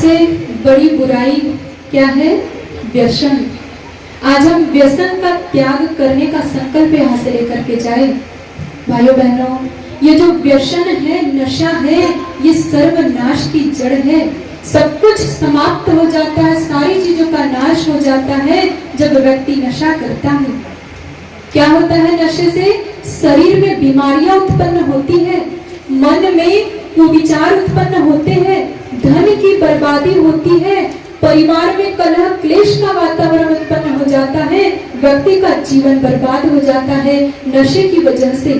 सबसे बड़ी बुराई क्या है? व्यसन। आज हम व्यसन का त्याग करने का संकल्प यहाँ से लेकर के जाए। भाइयों बहनों, ये जो व्यसन है, नशा है, ये सर्वनाश की जड़ है। सब कुछ समाप्त हो जाता है, सारी चीजों का नाश हो जाता है जब व्यक्ति नशा करता है। क्या होता है नशे से? शरीर में बीमारियां उत्पन्न होती है, मन में कुविचार उत्पन्न होते हैं, धन की बर्बादी होती है, परिवार में कलह क्लेश का वातावरण उत्पन्न हो जाता है, व्यक्ति का जीवन बर्बाद हो जाता है नशे की वजह से।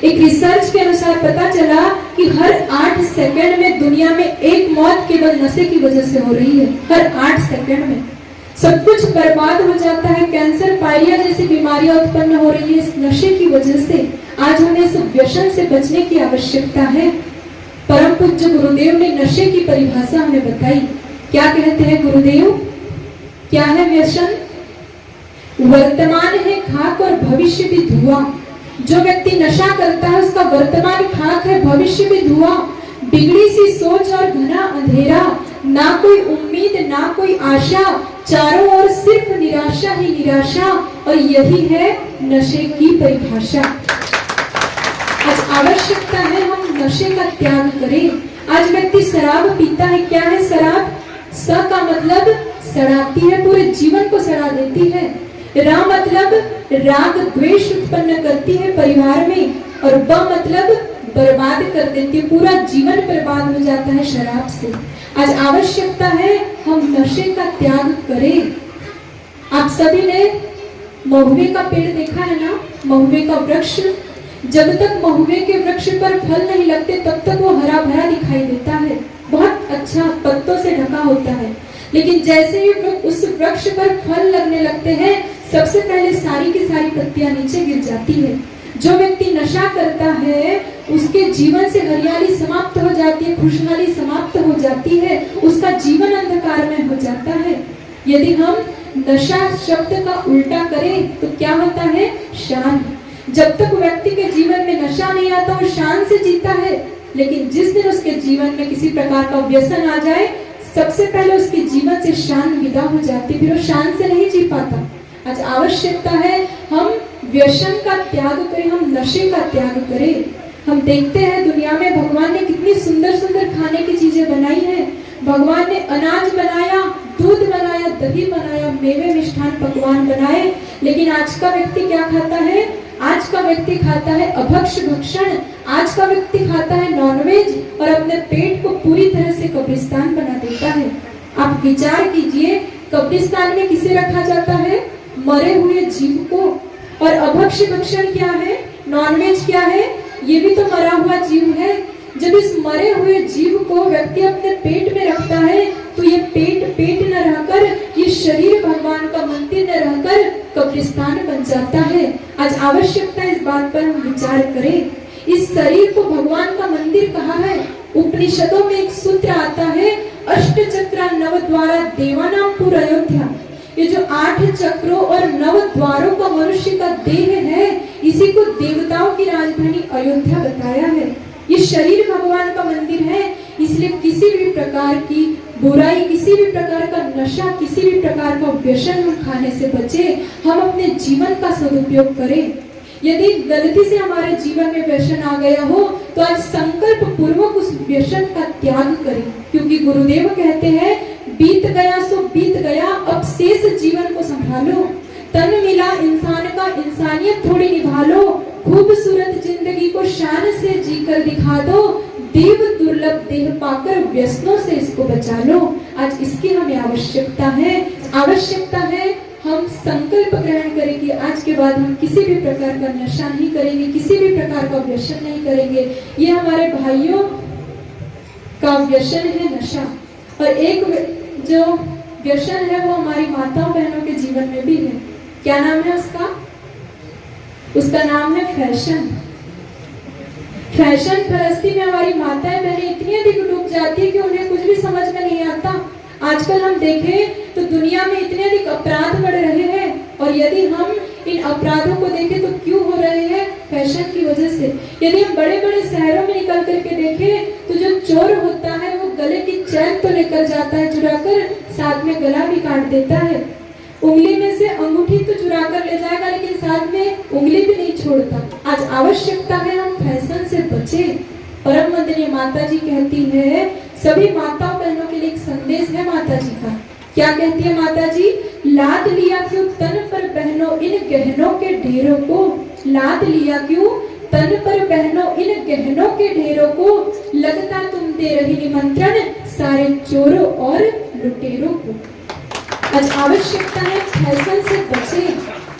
एक रिसर्च के अनुसार पता चला कि हर 8 सेकंड में दुनिया में एक मौत केवल नशे की वजह से हो रही है। हर 8 सेकंड में सब कुछ बर्बाद हो जाता है। कैंसर, पायरिया जैसी बीमारियां उत्पन्न हो रही है इस नशे की वजह से। आज हमें इस व्यसन से बचने की आवश्यकता है। परम पूज्य गुरुदेव ने नशे की परिभाषा हमें बताई। क्या कहते हैं गुरुदेव? क्या है व्यसन? वर्तमान है खाक और भविष्य भी धुआं। जो व्यक्ति नशा करता है उसका वर्तमान खाक है, भविष्य भी धुआं। बिगड़ी सी सोच और घना अंधेरा, ना कोई उम्मीद ना कोई आशा, चारों ओर सिर्फ निराशा ही निराशा। और यही है नशे की परिभाषा। आज आवश्यकता है हम नशे का त्याग करें। आज व्यक्ति शराब पीता है। क्या है शराब? स का मतलब सड़ाती है, पूरे जीवन को सड़ा देती है। रा मतलब राग द्वेष उत्पन्न करती है परिवार में, और ब मतलब बर्बाद कर देती है, पूरा जीवन बर्बाद हो जाता है शराब से। आज आवश्यकता है हम नशे का त्याग करें। आप सभी ने महुए का पेड़ देखा है ना? महुए का वृक्ष, जब तक महुए के वृक्ष पर फल नहीं लगते तब तक वो हरा भरा दिखाई देता है, बहुत अच्छा पत्तों से ढका होता है। लेकिन जैसे ही उस वृक्ष पर फल लगने लगते हैं, सबसे पहले सारी की सारी पत्तियां नीचे गिर जाती है। जो व्यक्ति नशा करता है उसके जीवन से हरियाली समाप्त हो जाती है, खुशहाली समाप्त हो जाती है, उसका जीवन अंधकार में हो जाता है। यदि हम नशा शब्द का उल्टा करें तो क्या होता है? शान। जब तक व्यक्ति के जीवन में नशा नहीं आता वो शान से जीता है, लेकिन जिस दिन उसके जीवन में किसी प्रकार का व्यसन आ जाए, सबसे पहले उसके जीवन से शान विदा हो जाती, फिर वो शान से नहीं जी पाता। आज आवश्यकता है हम व्यसन का त्याग करें, हम नशे का त्याग करें। हम देखते हैं दुनिया में भगवान ने कितनी सुंदर सुंदर खाने की चीजें बनाई है। भगवान ने अनाज बनाया, दूध बनाया, दही बनाया, मेवे मिष्ठान पकवान बनाए, लेकिन आज का व्यक्ति क्या खाता है? आज का व्यक्ति खाता है अभक्ष भक्षण। आज का व्यक्ति खाता है नॉनवेज और अपने पेट को पूरी तरह से कब्रिस्तान बना देता है। आप विचार कीजिए, कब्रिस्तान में किसे रखा जाता है? मरे हुए जीव को। और अभक्ष भक्षण क्या है? नॉनवेज क्या है? ये भी तो मरा हुआ जीव है। जब इस मरे हुए जीव को व्यक्ति अपने पेट में रखता है तो ये पेट न रहकर, ये शरीर भगवान का मंदिर न रहकर कब्रिस्तान बन जाता है। आज आवश्यकता इस बात पर हम विचार करें। इस शरीर को भगवान का मंदिर कहा है। उपनिषदों में एक सूत्र आता है, अष्ट चक्रा नव द्वारा देवानाम पुर अयोध्या। ये जो 8 चक्रों और 9 द्वारों का मनुष्य का देह है, इसी को देवताओं की राजधानी अयोध्या बताया है। ये शरीर भगवान का मंदिर है, इसलिए किसी भी प्रकार की बुराई, किसी भी प्रकार का नशा, किसी भी प्रकार का व्यसन हम खाने से बचे। हम अपने जीवन का सदुपयोग करें। यदि गलती से हमारे जीवन में व्यसन आ गया हो तो आज संकल्प पूर्वक उस व्यसन का त्याग करें, क्योंकि गुरुदेव कहते हैं बीत गया सो बीत गया, अब शेष जीवन को संभालो। तन मिला इंसान का, इंसानियत थोड़ी निभा लो। खूबसूरत जिंदगी को शान से जीकर दिखा दो। देव दुर्लभ देह पाकर व्यसनों से इसको बचा लो। आज इसकी हमें आवश्यकता है। आवश्यकता है हम संकल्प ग्रहण करें कि आज के बाद हम किसी भी प्रकार का नशा नहीं करेंगे, किसी भी प्रकार का व्यसन नहीं करेंगे। ये हमारे भाइयों का व्यसन है नशा। और एक जो व्यसन है वो हमारी माताओं बहनों के जीवन में भी है। क्या नाम है उसका? उसका नाम है फैशन। फैशन परस्ती में हमारी माताएं बहनें इतनी अधिक डूब जाती है कि उन्हें कुछ भी समझ में नहीं आता। आजकल हम देखें तो दुनिया में इतने अधिक अपराध बढ़ रहे हैं, और यदि हम इन अपराधों को देखें तो क्यों हो रहे हैं? फैशन की वजह से। यदि हम बड़े बड़े शहरों में निकल करके देखें तो जो चोर होता है वो गले की चैन तो लेकर जाता है चुराकर, साथ में गला भी काट देता है। उंगली में से अंगूठी तो चुरा कर ले जाएगा लेकिन साथ में उंगली भी नहीं छोड़ता। आज आवश्यकता है हम फैशन से बचे। परम वंदनीय माता जी कहती है, सभी माताओं बहनों के लिए एक संदेश है माता जी का। क्या कहती है माता जी? लाद लिया क्यों तन पर बहनों इन गहनों के ढेरों को, लाद लिया क्यों तन पर बहनों इन गहनों के ढेरों को, लगता तुम दे रही निमंत्रण सारे चोरों और लुटेरों को। आज आवश्यकता है फैशन से बचे,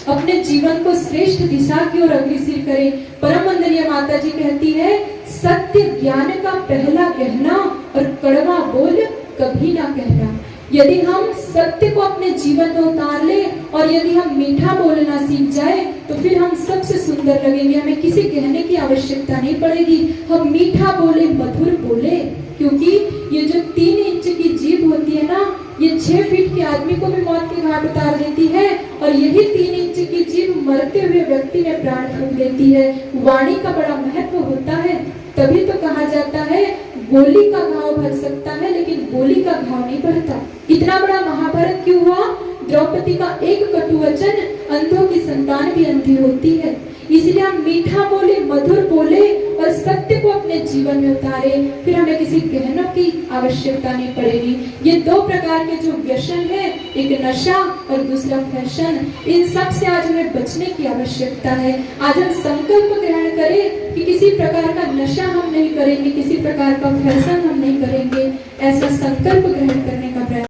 अपने जीवन को श्रेष्ठ दिशा की ओर अग्रसर करें। परम वंदनीय माता जी कहती है, सत्य ज्ञान का पहला गहना और कड़वा बोल कभी ना कहना। यदि हम सत्य को अपने जीवन में उतार ले और यदि हम मीठा बोलना सीख जाए तो फिर हम सबसे सुंदर लगेंगे। हमें किसी गहने की आवश्यकता नहीं पड़ेगी। हम मीठा बोले, मधुर बोले, क्योंकि ये जो 3 इंच की जीभ होती है ना, ये 6 फीट के आदमी को भी मौत के घाट उतार देती है और यही 3 इंच की जीभ मरते हुए व्यक्ति में प्राण फूंक देती है। वाणी का बड़ा महत्व होता है, तभी तो कहा जाता है गोली का घाव भर सकता है लेकिन गोली का घाव नहीं भरता। इतना बड़ा महाभारत क्यों हुआ? द्रौपदी का एक कटु वचन, अंधों की संतान भी अंधी होती है। इसलिए हम मीठा बोले, मधुर बोले और सत्य को अपने जीवन में उतारे, फिर हमें किसी गहनों की आवश्यकता नहीं पड़ेगी। ये 2 प्रकार के जो व्यसन है, एक नशा और दूसरा फैशन, इन सब से आज हमें बचने की आवश्यकता है। आज हम संकल्प ग्रहण करें कि किसी प्रकार का नशा हम नहीं करेंगे, किसी प्रकार का फैशन हम नहीं करेंगे। ऐसा संकल्प ग्रहण करने का प्रयास